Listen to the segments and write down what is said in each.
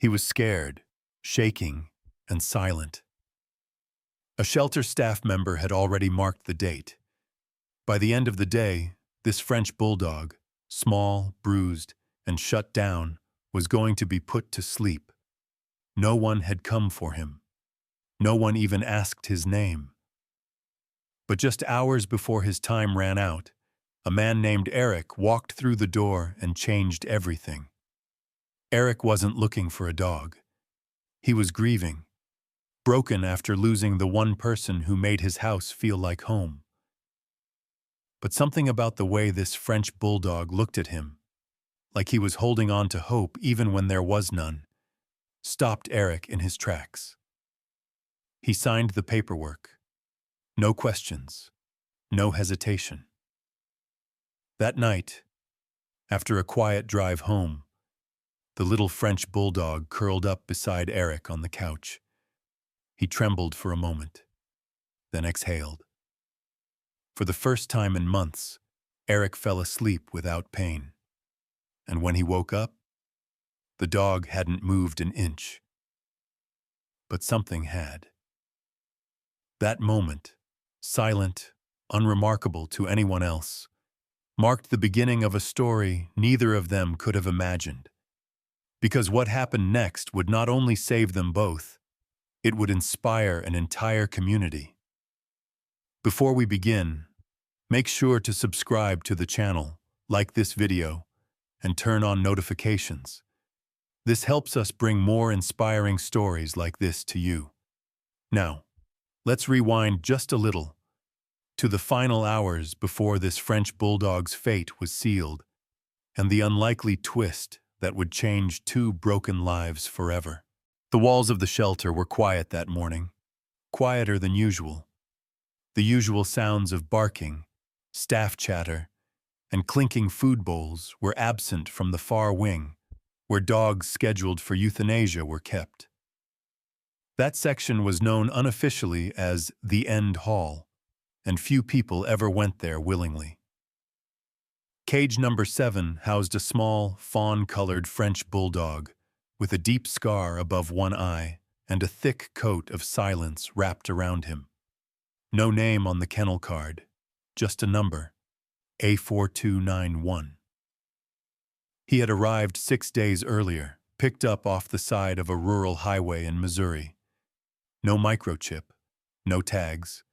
He was scared, shaking, and silent. A shelter staff member had already marked the date. By the end of the day, this French bulldog, small, bruised, and shut down, was going to be put to sleep. No one had come for him. No one even asked his name. But just hours before his time ran out, a man named Eric walked through the door and changed everything. Eric wasn't looking for a dog. He was grieving, broken after losing the one person who made his house feel like home. But something about the way this French bulldog looked at him, like he was holding on to hope even when there was none, stopped Eric in his tracks. He signed the paperwork. No questions, no hesitation. That night, after a quiet drive home, the little French bulldog curled up beside Eric on the couch. He trembled for a moment, then exhaled. For the first time in months, Eric fell asleep without pain. And when he woke up, the dog hadn't moved an inch. But something had. That moment, silent, unremarkable to anyone else, marked the beginning of a story neither of them could have imagined. Because what happened next would not only save them both, it would inspire an entire community. Before we begin, make sure to subscribe to the channel, like this video, and turn on notifications. This helps us bring more inspiring stories like this to you. Now, let's rewind just a little to the final hours before this French bulldog's fate was sealed, and the unlikely twist that would change two broken lives forever. The walls of the shelter were quiet that morning, quieter than usual. The usual sounds of barking, staff chatter, and clinking food bowls were absent from the far wing, where dogs scheduled for euthanasia were kept. That section was known unofficially as the End Hall, and few people ever went there willingly. Cage number 7 housed a small, fawn-colored French bulldog with a deep scar above one eye and a thick coat of silence wrapped around him. No name on the kennel card, just a number, A4291. He had arrived 6 days earlier, picked up off the side of a rural highway in Missouri. No microchip, no tags,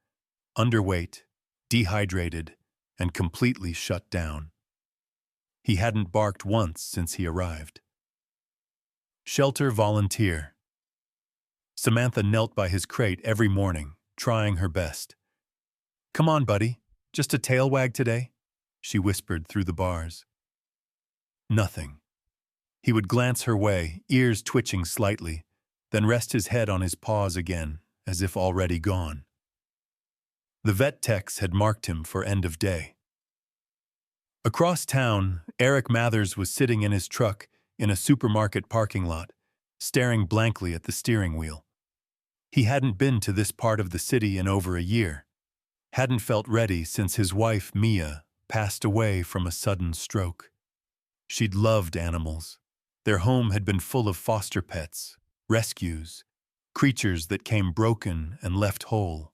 underweight, dehydrated, and completely shut down. He hadn't barked once since he arrived. Shelter volunteer. Samantha knelt by his crate every morning, trying her best. "Come on, buddy, just a tail wag today," she whispered through the bars. Nothing. He would glance her way, ears twitching slightly, then rest his head on his paws again, as if already gone. The vet techs had marked him for end of day. Across town, Eric Mathers was sitting in his truck in a supermarket parking lot, staring blankly at the steering wheel. He hadn't been to this part of the city in over a year, hadn't felt ready since his wife, Mia, passed away from a sudden stroke. She'd loved animals. Their home had been full of foster pets, rescues, creatures that came broken and left whole.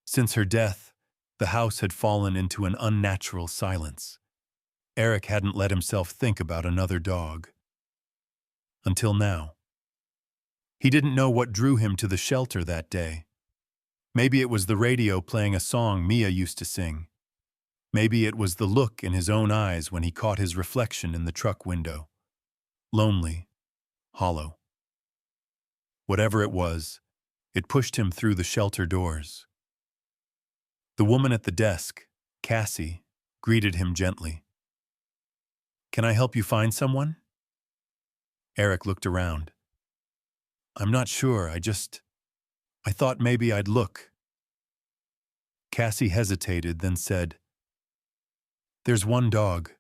Since her death, the house had fallen into an unnatural silence. Eric hadn't let himself think about another dog. Until now. He didn't know what drew him to the shelter that day. Maybe it was the radio playing a song Mia used to sing. Maybe it was the look in his own eyes when he caught his reflection in the truck window. Lonely, hollow. Whatever it was, it pushed him through the shelter doors. The woman at the desk, Cassie, greeted him gently. "Can I help you find someone?" Eric looked around. "I'm not sure, I thought maybe I'd look." Cassie hesitated, then said, "There's one dog.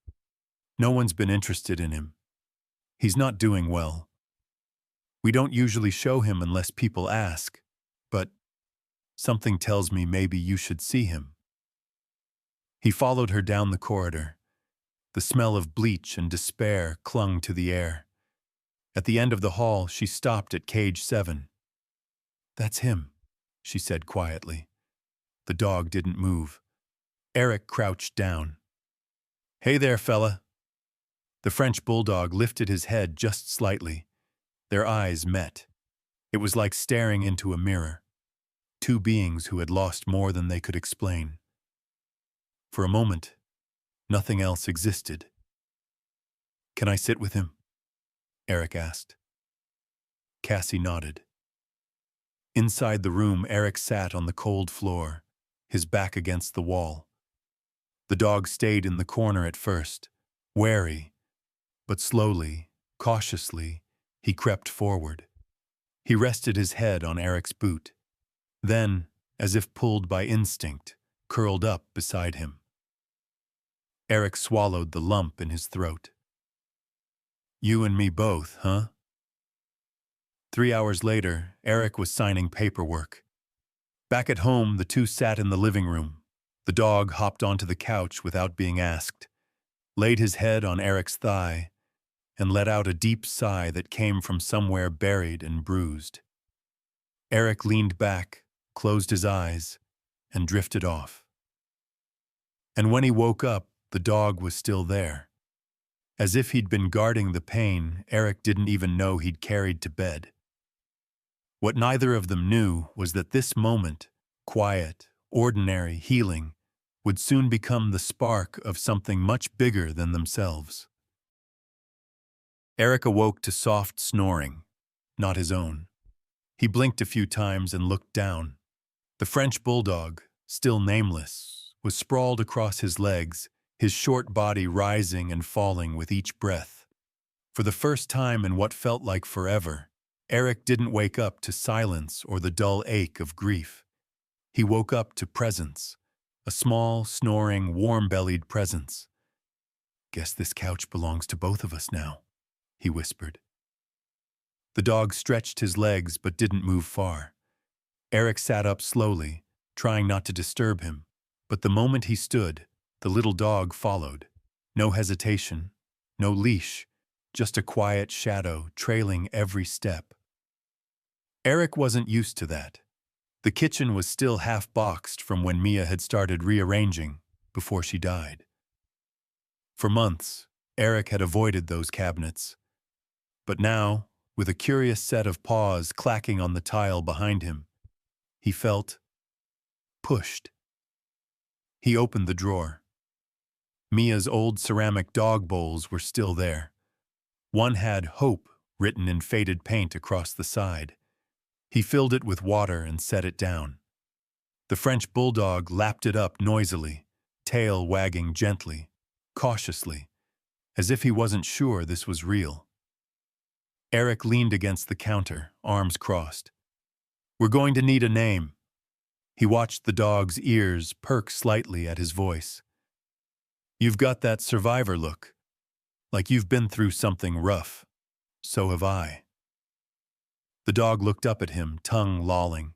No one's been interested in him. He's not doing well. We don't usually show him unless people ask, but something tells me maybe you should see him." He followed her down the corridor. The smell of bleach and despair clung to the air. At the end of the hall, she stopped at cage 7. "That's him," she said quietly. The dog didn't move. Eric crouched down. "Hey there, fella." The French bulldog lifted his head just slightly. Their eyes met. It was like staring into a mirror. Two beings who had lost more than they could explain. For a moment, nothing else existed. "Can I sit with him?" Eric asked. Cassie nodded. Inside the room, Eric sat on the cold floor, his back against the wall. The dog stayed in the corner at first, wary, but slowly, cautiously, he crept forward. He rested his head on Eric's boot. Then, as if pulled by instinct, curled up beside him. Eric swallowed the lump in his throat. "You and me both, huh?" 3 hours later, Eric was signing paperwork. Back at home, the two sat in the living room. The dog hopped onto the couch without being asked, laid his head on Eric's thigh, and let out a deep sigh that came from somewhere buried and bruised. Eric leaned back, closed his eyes, and drifted off. And when he woke up, the dog was still there. As if he'd been guarding the pain Eric didn't even know he'd carried to bed. What neither of them knew was that this moment, quiet, ordinary, healing, would soon become the spark of something much bigger than themselves. Eric awoke to soft snoring, not his own. He blinked a few times and looked down. The French bulldog, still nameless, was sprawled across his legs, his short body rising and falling with each breath. For the first time in what felt like forever, Eric didn't wake up to silence or the dull ache of grief. He woke up to presence, a small, snoring, warm-bellied presence. "Guess this couch belongs to both of us now," he whispered. The dog stretched his legs but didn't move far. Eric sat up slowly, trying not to disturb him, but the moment he stood, the little dog followed. No hesitation, no leash, just a quiet shadow trailing every step. Eric wasn't used to that. The kitchen was still half-boxed from when Mia had started rearranging before she died. For months, Eric had avoided those cabinets. But now, with a curious set of paws clacking on the tile behind him, he felt pushed. He opened the drawer. Mia's old ceramic dog bowls were still there. One had "Hope" written in faded paint across the side. He filled it with water and set it down. The French bulldog lapped it up noisily, tail wagging gently, cautiously, as if he wasn't sure this was real. Eric leaned against the counter, arms crossed. "We're going to need a name." He watched the dog's ears perk slightly at his voice. "You've got that survivor look, like you've been through something rough. So have I." The dog looked up at him, tongue lolling.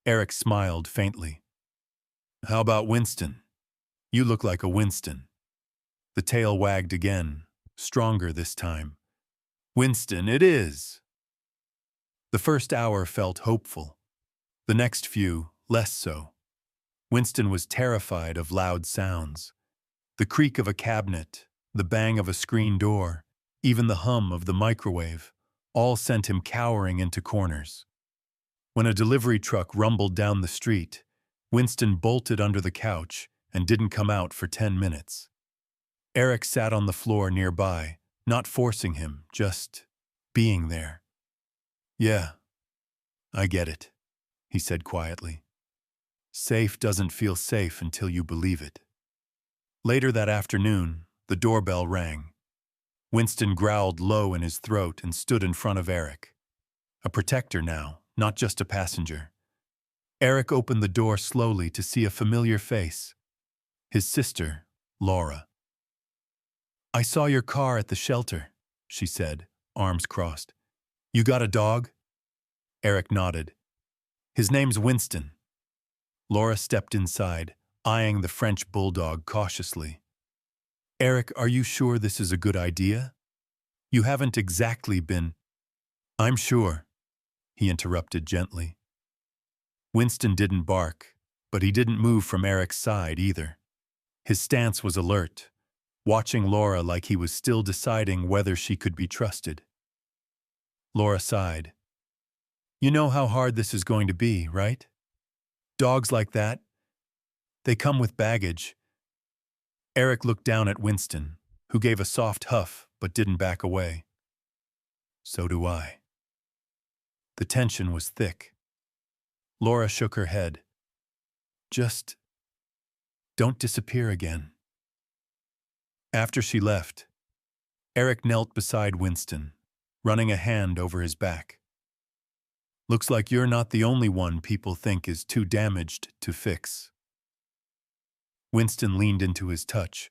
Eric smiled faintly. "How about Winston? You look like a Winston." The tail wagged again, stronger this time. "Winston, it is." The first hour felt hopeful. The next few, less so. Winston was terrified of loud sounds. The creak of a cabinet, the bang of a screen door, even the hum of the microwave, all sent him cowering into corners. When a delivery truck rumbled down the street, Winston bolted under the couch and didn't come out for 10 minutes. Eric sat on the floor nearby, not forcing him, just being there. "Yeah, I get it," he said quietly. "Safe doesn't feel safe until you believe it." Later that afternoon, the doorbell rang. Winston growled low in his throat and stood in front of Eric. A protector now, not just a passenger. Eric opened the door slowly to see a familiar face. His sister, Laura. "I saw your car at the shelter," she said, arms crossed. "You got a dog?" Eric nodded. "His name's Winston." Laura stepped inside, eyeing the French bulldog cautiously. "Eric, are you sure this is a good idea? You haven't exactly been..." I'm sure, he interrupted gently. Winston didn't bark, but he didn't move from Eric's side either. His stance was alert, watching Laura like he was still deciding whether she could be trusted. Laura sighed. You know how hard this is going to be, right? Dogs like that, they come with baggage. Eric looked down at Winston, who gave a soft huff but didn't back away. So do I. The tension was thick. Laura shook her head. Just don't disappear again. After she left, Eric knelt beside Winston, running a hand over his back. Looks like you're not the only one people think is too damaged to fix. Winston leaned into his touch,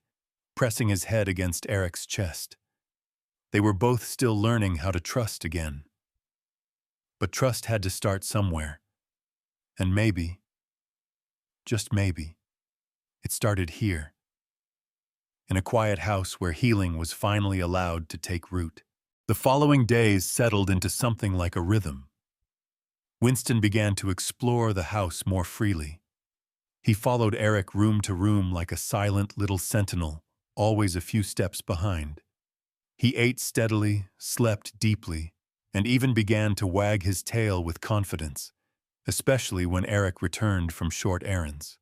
pressing his head against Eric's chest. They were both still learning how to trust again. But trust had to start somewhere. And maybe, just maybe, it started here. In a quiet house where healing was finally allowed to take root. The following days settled into something like a rhythm. Winston began to explore the house more freely. He followed Eric room to room like a silent little sentinel, always a few steps behind. He ate steadily, slept deeply, and even began to wag his tail with confidence, especially when Eric returned from short errands.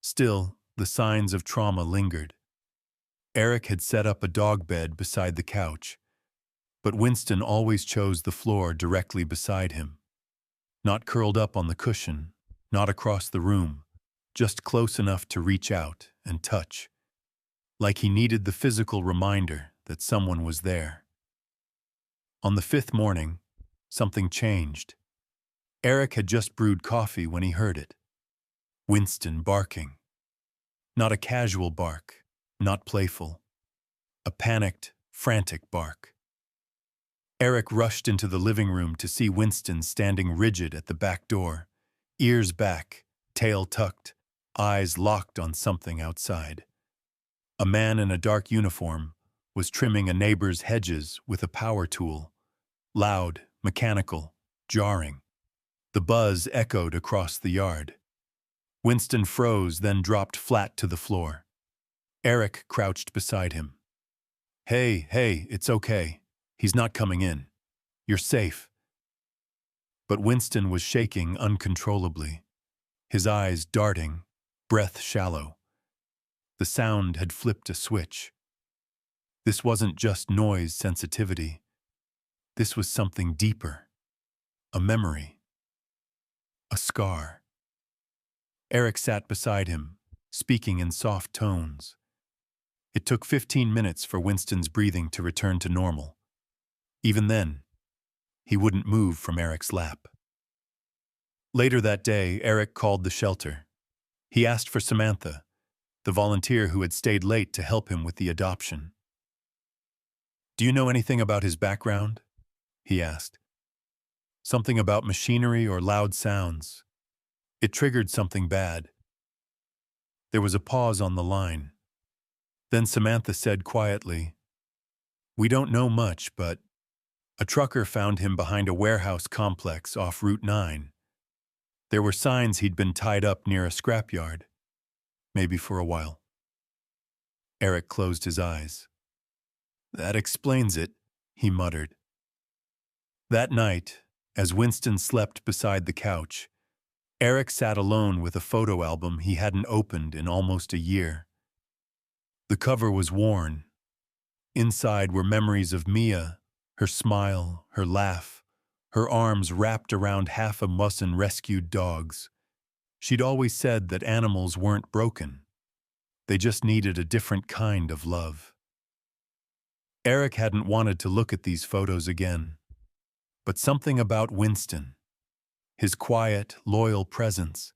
Still, the signs of trauma lingered. Eric had set up a dog bed beside the couch, but Winston always chose the floor directly beside him. Not curled up on the cushion, not across the room, just close enough to reach out and touch, like he needed the physical reminder that someone was there. On the 5th morning, something changed. Eric had just brewed coffee when he heard it. Winston barking. Not a casual bark, not playful. A panicked, frantic bark. Eric rushed into the living room to see Winston standing rigid at the back door, ears back, tail tucked, eyes locked on something outside. A man in a dark uniform was trimming a neighbor's hedges with a power tool. Loud, mechanical, jarring. The buzz echoed across the yard. Winston froze, then dropped flat to the floor. Eric crouched beside him. Hey, it's okay. He's not coming in. You're safe. But Winston was shaking uncontrollably, his eyes darting, breath shallow. The sound had flipped a switch. This wasn't just noise sensitivity. This was something deeper. A memory. A scar. Eric sat beside him, speaking in soft tones. It took 15 minutes for Winston's breathing to return to normal. Even then, he wouldn't move from Eric's lap. Later that day, Eric called the shelter. He asked for Samantha, the volunteer who had stayed late to help him with the adoption. Do you know anything about his background? He asked. Something about machinery or loud sounds. It triggered something bad. There was a pause on the line. Then Samantha said quietly, "We don't know much, but a trucker found him behind a warehouse complex off Route 9. There were signs he'd been tied up near a scrapyard, maybe for a while." Eric closed his eyes. "That explains it," he muttered. That night, as Winston slept beside the couch, Eric sat alone with a photo album he hadn't opened in almost a year. The cover was worn. Inside were memories of Mia, her smile, her laugh, her arms wrapped around half a dozen rescued dogs. She'd always said that animals weren't broken. They just needed a different kind of love. Eric hadn't wanted to look at these photos again. But something about Winston, his quiet, loyal presence,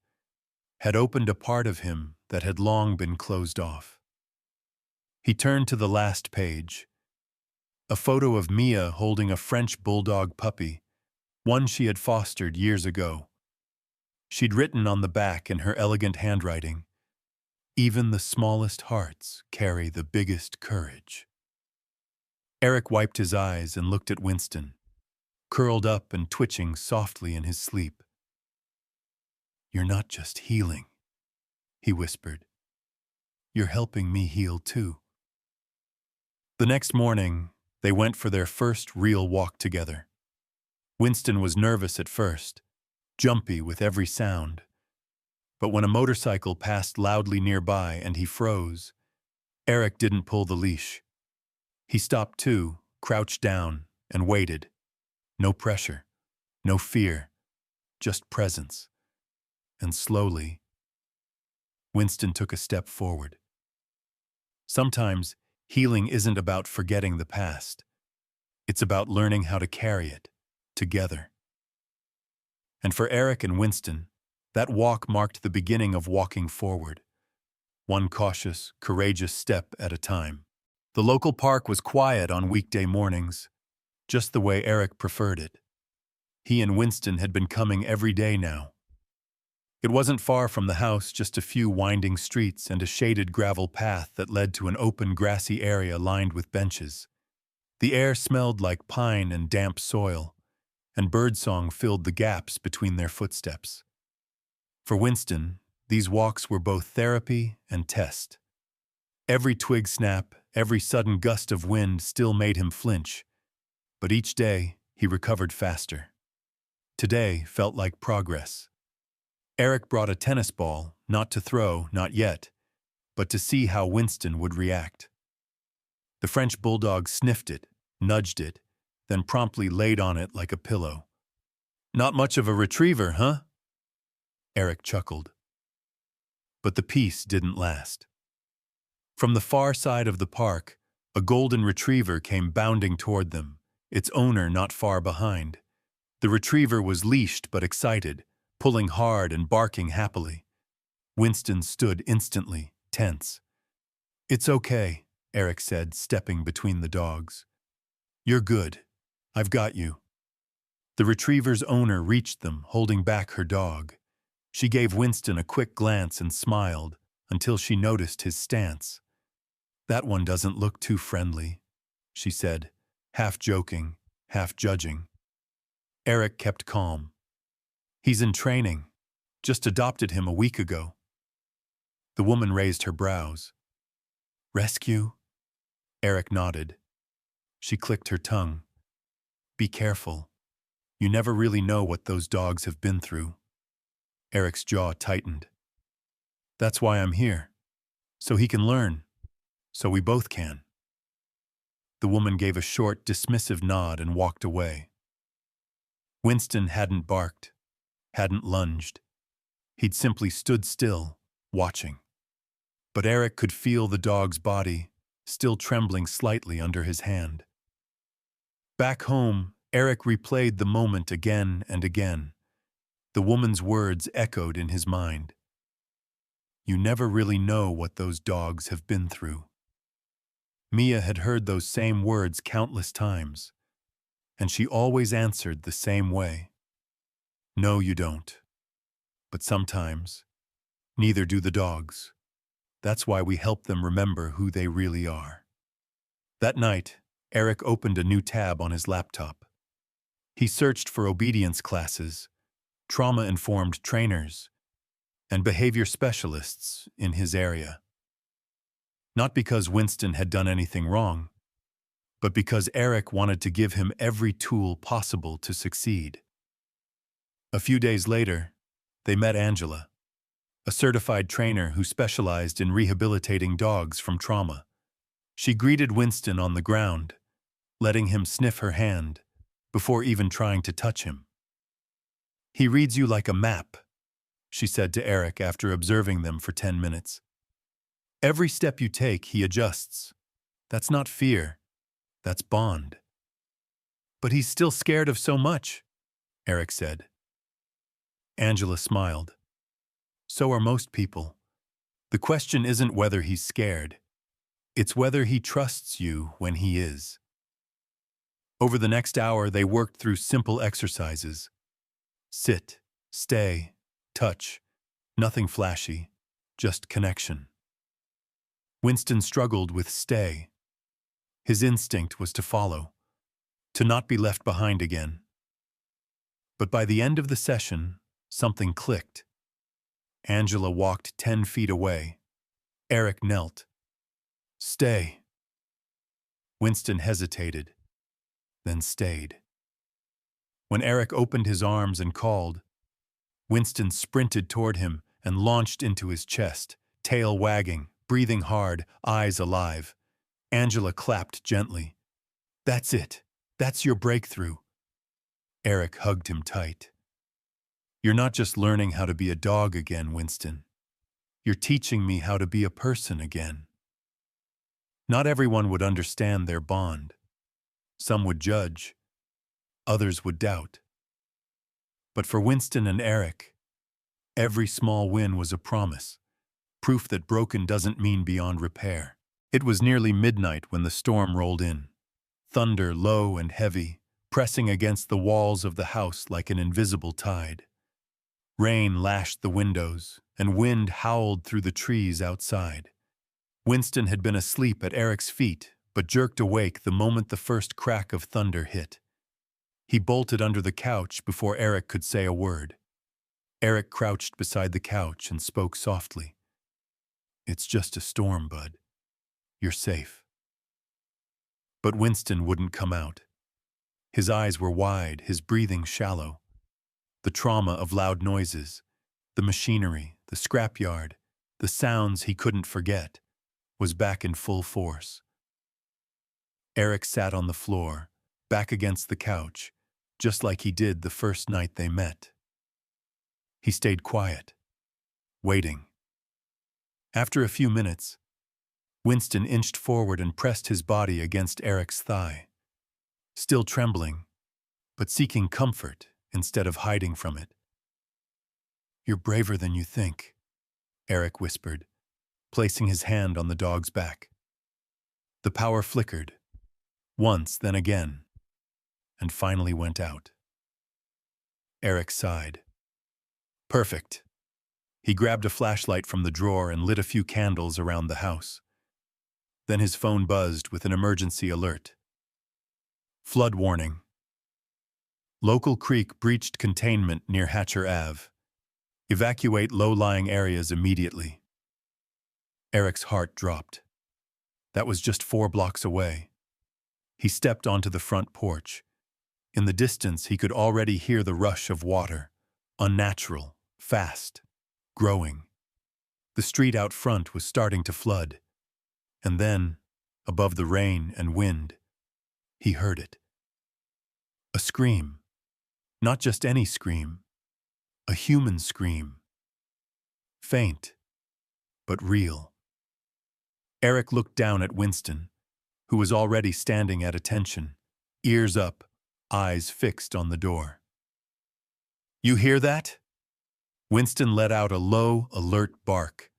had opened a part of him that had long been closed off. He turned to the last page. A photo of Mia holding a French Bulldog puppy, one she had fostered years ago. She'd written on the back in her elegant handwriting, "Even the smallest hearts carry the biggest courage." Eric wiped his eyes and looked at Winston. curled up and twitching softly in his sleep. "You're not just healing," he whispered. "You're helping me heal too." The next morning, they went for their first real walk together. Winston was nervous at first, jumpy with every sound. But when a motorcycle passed loudly nearby and he froze, Eric didn't pull the leash. He stopped too, crouched down, and waited. No pressure, no fear, just presence. And slowly, Winston took a step forward. Sometimes, healing isn't about forgetting the past. It's about learning how to carry it, together. And for Eric and Winston, that walk marked the beginning of walking forward, one cautious, courageous step at a time. The local park was quiet on weekday mornings, just the way Eric preferred it. He and Winston had been coming every day now. It wasn't far from the house, just a few winding streets and a shaded gravel path that led to an open grassy area lined with benches. The air smelled like pine and damp soil, and birdsong filled the gaps between their footsteps. For Winston, these walks were both therapy and test. Every twig snap, every sudden gust of wind still made him flinch, but each day he recovered faster. Today felt like progress. Eric brought a tennis ball, not to throw, not yet, but to see how Winston would react. The French Bulldog sniffed it, nudged it, then promptly laid on it like a pillow. "Not much of a retriever, huh?" Eric chuckled. But the peace didn't last. From the far side of the park, a golden retriever came bounding toward them, its owner not far behind. The retriever was leashed but excited, pulling hard and barking happily. Winston stood instantly, tense. "It's okay," Eric said, stepping between the dogs. "You're good. I've got you." The retriever's owner reached them, holding back her dog. She gave Winston a quick glance and smiled until she noticed his stance. "That one doesn't look too friendly," she said, half joking, half judging. Eric kept calm. "He's in training. Just adopted him a week ago." The woman raised her brows. "Rescue?" Eric nodded. She clicked her tongue. "Be careful. You never really know what those dogs have been through." Eric's jaw tightened. "That's why I'm here. So he can learn. So we both can." The woman gave a short, dismissive nod and walked away. Winston hadn't barked, hadn't lunged. He'd simply stood still, watching. But Eric could feel the dog's body, still trembling slightly under his hand. Back home, Eric replayed the moment again and again. The woman's words echoed in his mind. "You never really know what those dogs have been through." Mia had heard those same words countless times, and she always answered the same way. "No, you don't. But sometimes, neither do the dogs. That's why we help them remember who they really are." That night, Eric opened a new tab on his laptop. He searched for obedience classes, trauma-informed trainers, and behavior specialists in his area. Not because Winston had done anything wrong, but because Eric wanted to give him every tool possible to succeed. A few days later, they met Angela, a certified trainer who specialized in rehabilitating dogs from trauma. She greeted Winston on the ground, letting him sniff her hand before even trying to touch him. "He reads you like a map," she said to Eric after observing them for 10 minutes. "Every step you take, he adjusts. That's not fear. That's bond." "But he's still scared of so much," Eric said. Angela smiled. "So are most people. The question isn't whether he's scared. It's whether he trusts you when he is." Over the next hour, they worked through simple exercises. Sit, stay, touch. Nothing flashy, just connection. Winston struggled with stay. His instinct was to follow, to not be left behind again. But by the end of the session, something clicked. Angela walked 10 feet away. Eric knelt. "Stay." Winston hesitated, then stayed. When Eric opened his arms and called, Winston sprinted toward him and launched into his chest, tail wagging, breathing hard, eyes alive. Angela clapped gently. "That's it. That's your breakthrough." Eric hugged him tight. "You're not just learning how to be a dog again, Winston. You're teaching me how to be a person again." Not everyone would understand their bond. Some would judge. Others would doubt. But for Winston and Eric, every small win was a promise, proof that broken doesn't mean beyond repair. It was nearly midnight when the storm rolled in. Thunder low and heavy, pressing against the walls of the house like an invisible tide. Rain lashed the windows, and wind howled through the trees outside. Winston had been asleep at Eric's feet, but jerked awake the moment the first crack of thunder hit. He bolted under the couch before Eric could say a word. Eric crouched beside the couch and spoke softly. "It's just a storm, bud. You're safe." But Winston wouldn't come out. His eyes were wide, his breathing shallow. The trauma of loud noises, the machinery, the scrapyard, the sounds he couldn't forget, was back in full force. Eric sat on the floor, back against the couch, just like he did the first night they met. He stayed quiet, waiting. After a few minutes, Winston inched forward and pressed his body against Eric's thigh, still trembling, but seeking comfort instead of hiding from it. "You're braver than you think," Eric whispered, placing his hand on the dog's back. The power flickered, once, then again, and finally went out. Eric sighed. "Perfect." He grabbed a flashlight from the drawer and lit a few candles around the house. Then his phone buzzed with an emergency alert. "Flood warning. Local creek breached containment near Hatcher Ave. Evacuate low-lying areas immediately." Eric's heart dropped. That was just 4 blocks away. He stepped onto the front porch. In the distance, he could already hear the rush of water, unnatural, fast, growing. The street out front was starting to flood. And then, above the rain and wind, he heard it. A scream. Not just any scream. A human scream. Faint, but real. Eric looked down at Winston, who was already standing at attention, ears up, eyes fixed on the door. "You hear that?" Winston let out a low, alert bark.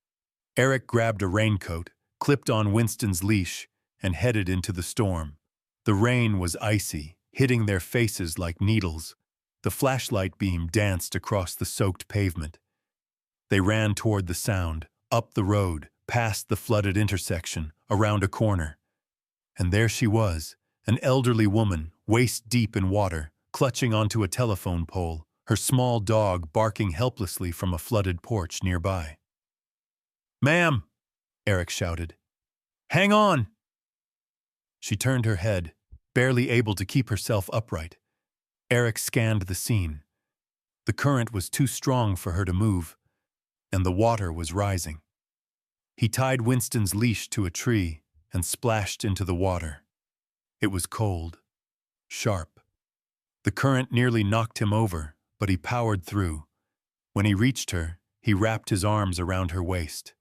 Eric grabbed a raincoat, clipped on Winston's leash, and headed into the storm. The rain was icy, hitting their faces like needles. The flashlight beam danced across the soaked pavement. They ran toward the sound, up the road, past the flooded intersection, around a corner. And there she was, an elderly woman, waist-deep in water, clutching onto a telephone pole, her small dog barking helplessly from a flooded porch nearby. "Ma'am!" Eric shouted. "Hang on!" She turned her head, barely able to keep herself upright. Eric scanned the scene. The current was too strong for her to move, and the water was rising. He tied Winston's leash to a tree and splashed into the water. It was cold, sharp. The current nearly knocked him over, but he powered through. When he reached her, he wrapped his arms around her waist.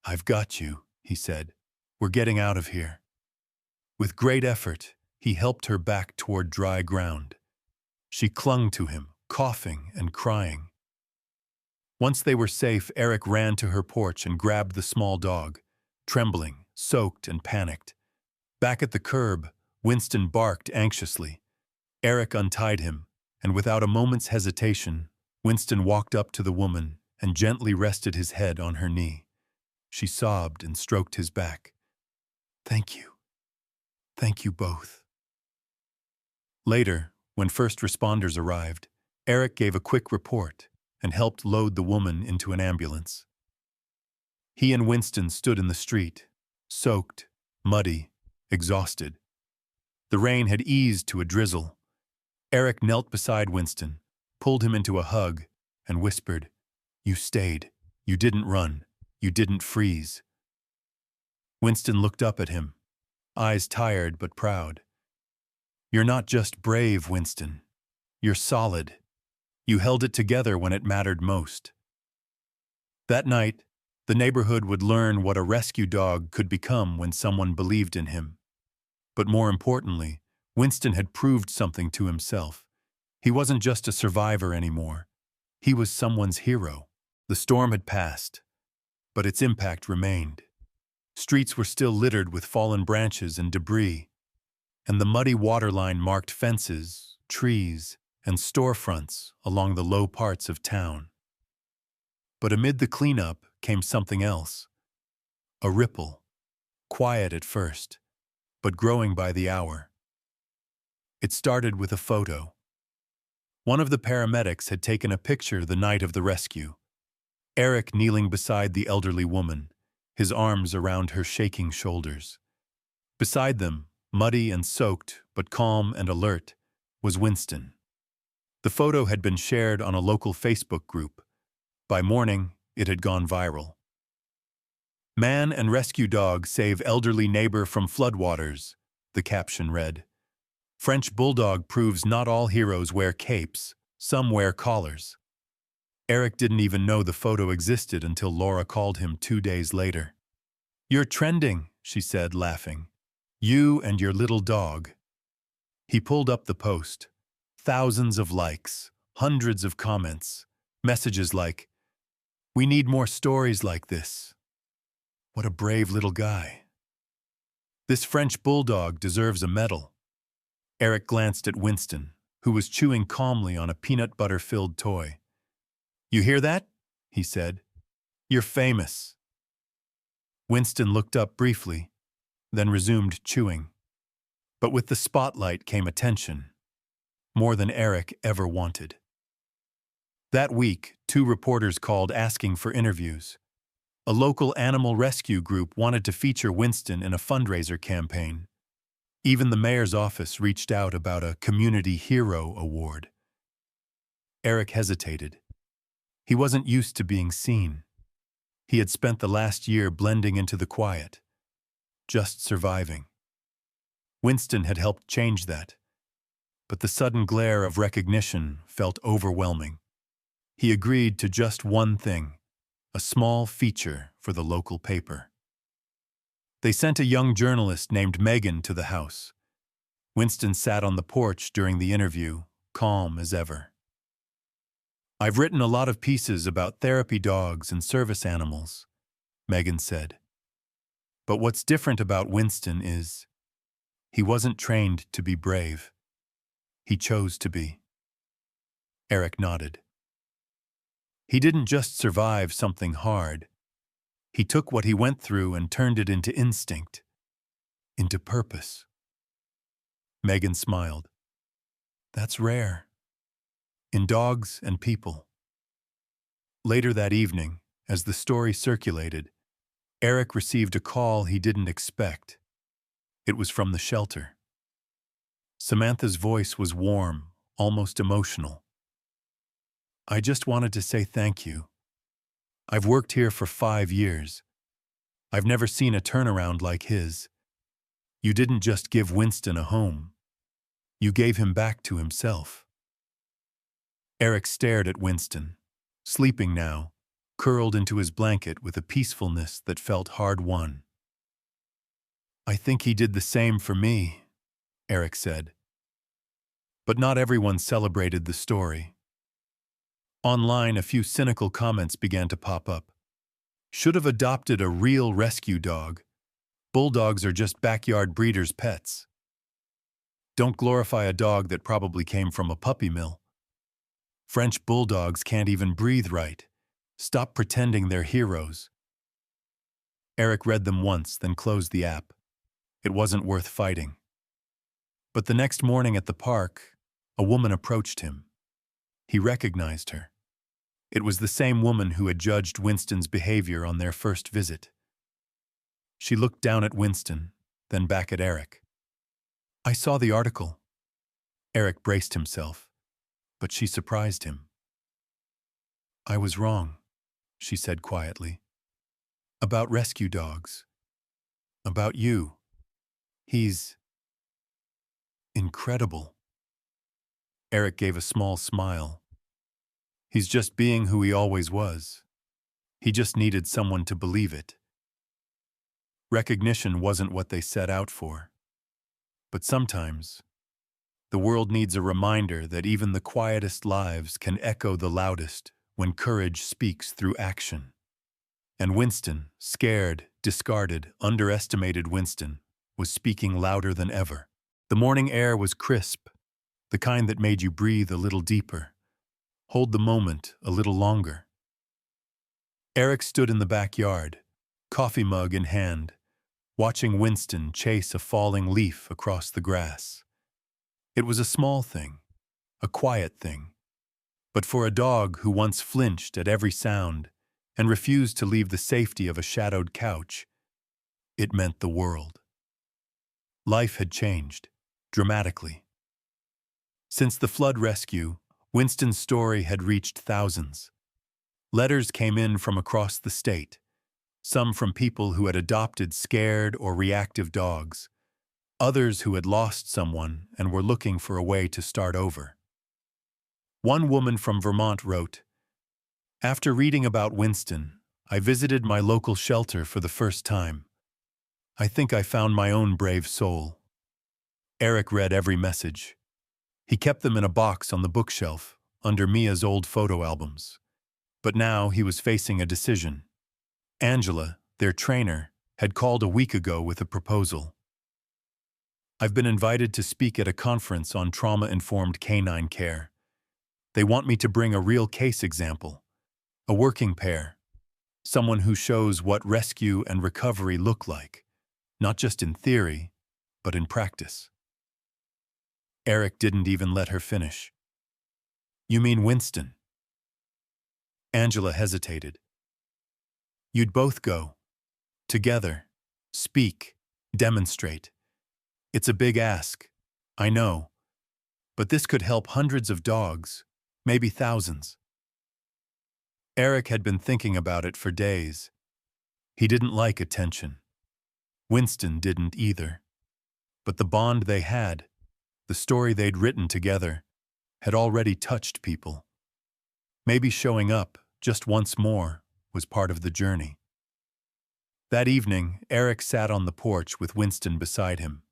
"I've got you," he said. "We're getting out of here." With great effort, he helped her back toward dry ground. She clung to him, coughing and crying. Once they were safe, Eric ran to her porch and grabbed the small dog, trembling, soaked, and panicked. Back at the curb, Winston barked anxiously. Eric untied him, and without a moment's hesitation, Winston walked up to the woman and gently rested his head on her knee. She sobbed and stroked his back. "Thank you. Thank you both." Later, when first responders arrived, Eric gave a quick report and helped load the woman into an ambulance. He and Winston stood in the street, soaked, muddy, exhausted. The rain had eased to a drizzle. Eric knelt beside Winston, pulled him into a hug, and whispered, "You stayed. You didn't run. You didn't freeze." Winston looked up at him, eyes tired but proud. "You're not just brave, Winston. You're solid. You held it together when it mattered most." That night, the neighborhood would learn what a rescue dog could become when someone believed in him. But more importantly, Winston had proved something to himself. He wasn't just a survivor anymore. He was someone's hero. The storm had passed, but its impact remained. Streets were still littered with fallen branches and debris, and the muddy waterline marked fences, trees, and storefronts along the low parts of town. But amid the cleanup came something else. A ripple, quiet at first, but growing by the hour. It started with a photo. One of the paramedics had taken a picture the night of the rescue. Eric kneeling beside the elderly woman, his arms around her shaking shoulders. Beside them, muddy and soaked, but calm and alert, was Winston. The photo had been shared on a local Facebook group. By morning, it had gone viral. "Man and rescue dog save elderly neighbor from floodwaters," the caption read. "French Bulldog proves not all heroes wear capes, some wear collars." Eric didn't even know the photo existed until Laura called him 2 days later. "You're trending," she said, laughing. "You and your little dog." He pulled up the post. Thousands of likes, hundreds of comments, messages like, "We need more stories like this. What a brave little guy. This French Bulldog deserves a medal." Eric glanced at Winston, who was chewing calmly on a peanut butter-filled toy. "You hear that?" he said. "You're famous." Winston looked up briefly, then resumed chewing. But with the spotlight came attention, more than Eric ever wanted. That week, 2 reporters called asking for interviews. A local animal rescue group wanted to feature Winston in a fundraiser campaign. Even the mayor's office reached out about a Community Hero Award. Eric hesitated. He wasn't used to being seen. He had spent the last year blending into the quiet, just surviving. Winston had helped change that, but the sudden glare of recognition felt overwhelming. He agreed to just one thing, a small feature for the local paper. They sent a young journalist named Megan to the house. Winston sat on the porch during the interview, calm as ever. "I've written a lot of pieces about therapy dogs and service animals," Megan said. "But what's different about Winston is he wasn't trained to be brave. He chose to be." Eric nodded. He didn't just survive something hard. He took what he went through and turned it into instinct, into purpose. Megan smiled. "That's rare. In dogs and people." Later that evening, as the story circulated, Eric received a call he didn't expect. It was from the shelter. Samantha's voice was warm, almost emotional. "I just wanted to say thank you. I've worked here for 5 years. I've never seen a turnaround like his. You didn't just give Winston a home. You gave him back to himself." Eric stared at Winston, sleeping now, curled into his blanket with a peacefulness that felt hard-won. "I think he did the same for me," Eric said. But not everyone celebrated the story. Online, a few cynical comments began to pop up. "Should have adopted a real rescue dog. Bulldogs are just backyard breeders' pets. Don't glorify a dog that probably came from a puppy mill. French bulldogs can't even breathe right. Stop pretending they're heroes." Eric read them once, then closed the app. It wasn't worth fighting. But the next morning at the park, a woman approached him. He recognized her. It was the same woman who had judged Winston's behavior on their first visit. She looked down at Winston, then back at Eric. "I saw the article." Eric braced himself, but she surprised him. "I was wrong," she said quietly. "About rescue dogs. About you. He's incredible." Eric gave a small smile. "He's just being who he always was. He just needed someone to believe it." Recognition wasn't what they set out for. But sometimes, the world needs a reminder that even the quietest lives can echo the loudest when courage speaks through action. And Winston, scared, discarded, underestimated Winston, was speaking louder than ever. The morning air was crisp, the kind that made you breathe a little deeper, hold the moment a little longer. Eric stood in the backyard, coffee mug in hand, watching Winston chase a falling leaf across the grass. It was a small thing, a quiet thing, but for a dog who once flinched at every sound and refused to leave the safety of a shadowed couch, it meant the world. Life had changed, dramatically. Since the flood rescue, Winston's story had reached thousands. Letters came in from across the state, some from people who had adopted scared or reactive dogs, others who had lost someone and were looking for a way to start over. One woman from Vermont wrote, "After reading about Winston, I visited my local shelter for the first time. I think I found my own brave soul." Eric read every message. He kept them in a box on the bookshelf, under Mia's old photo albums. But now he was facing a decision. Angela, their trainer, had called a week ago with a proposal. "I've been invited to speak at a conference on trauma-informed canine care. They want me to bring a real case example, a working pair, someone who shows what rescue and recovery look like, not just in theory, but in practice." Eric didn't even let her finish. "You mean Winston?" Angela hesitated. "You'd both go. Together. Speak. Demonstrate. It's a big ask, I know, but this could help hundreds of dogs, maybe thousands." Eric had been thinking about it for days. He didn't like attention. Winston didn't either. But the bond they had, the story they'd written together, had already touched people. Maybe showing up, just once more, was part of the journey. That evening, Eric sat on the porch with Winston beside him.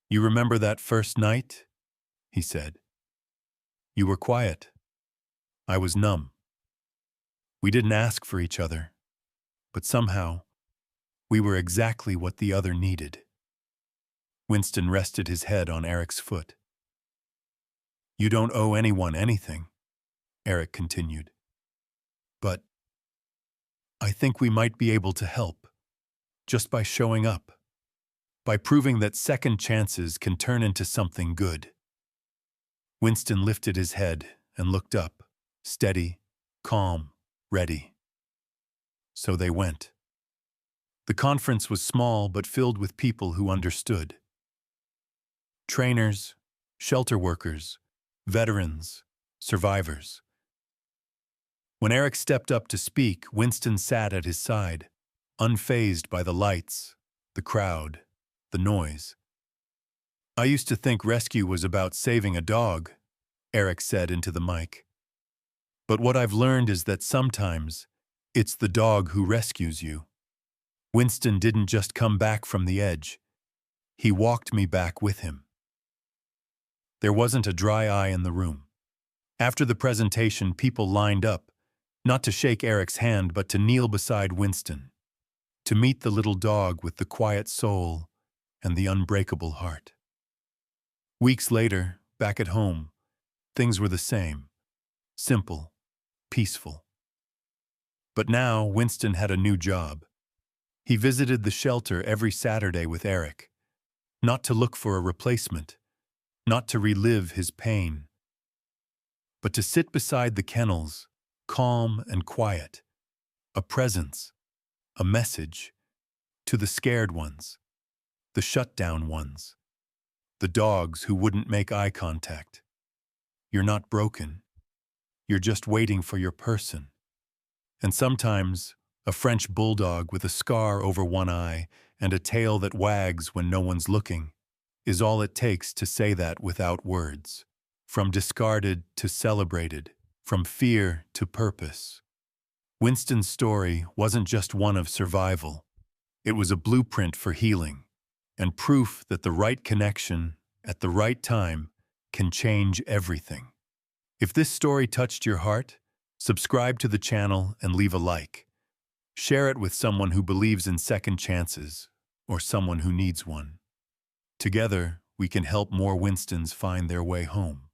"You remember that first night?" he said. "You were quiet. I was numb. We didn't ask for each other, but somehow, we were exactly what the other needed." Winston rested his head on Eric's foot. "You don't owe anyone anything," Eric continued. "But I think we might be able to help, just by showing up, by proving that second chances can turn into something good." Winston lifted his head and looked up, steady, calm, ready. So they went. The conference was small but filled with people who understood. Trainers, shelter workers, veterans, survivors. When Eric stepped up to speak, Winston sat at his side, unfazed by the lights, the crowd, the noise. "I used to think rescue was about saving a dog," Eric said into the mic. "But what I've learned is that sometimes it's the dog who rescues you." Winston didn't just come back from the edge. He walked me back with him. There wasn't a dry eye in the room. After the presentation, people lined up, not to shake Eric's hand, but to kneel beside Winston, to meet the little dog with the quiet soul and the unbreakable heart. Weeks later, back at home, things were the same, simple, peaceful. But now Winston had a new job. He visited the shelter every Saturday with Eric, not to look for a replacement, not to relive his pain, but to sit beside the kennels, calm and quiet, a presence, a message, to the scared ones, the shut-down ones, the dogs who wouldn't make eye contact. You're not broken. You're just waiting for your person. And sometimes, a French bulldog with a scar over one eye and a tail that wags when no one's looking is all it takes to say that without words. From discarded to celebrated, from fear to purpose. Winston's story wasn't just one of survival. It was a blueprint for healing, and proof that the right connection, at the right time, can change everything. If this story touched your heart, subscribe to the channel and leave a like. Share it with someone who believes in second chances, or someone who needs one. Together, we can help more Winstons find their way home.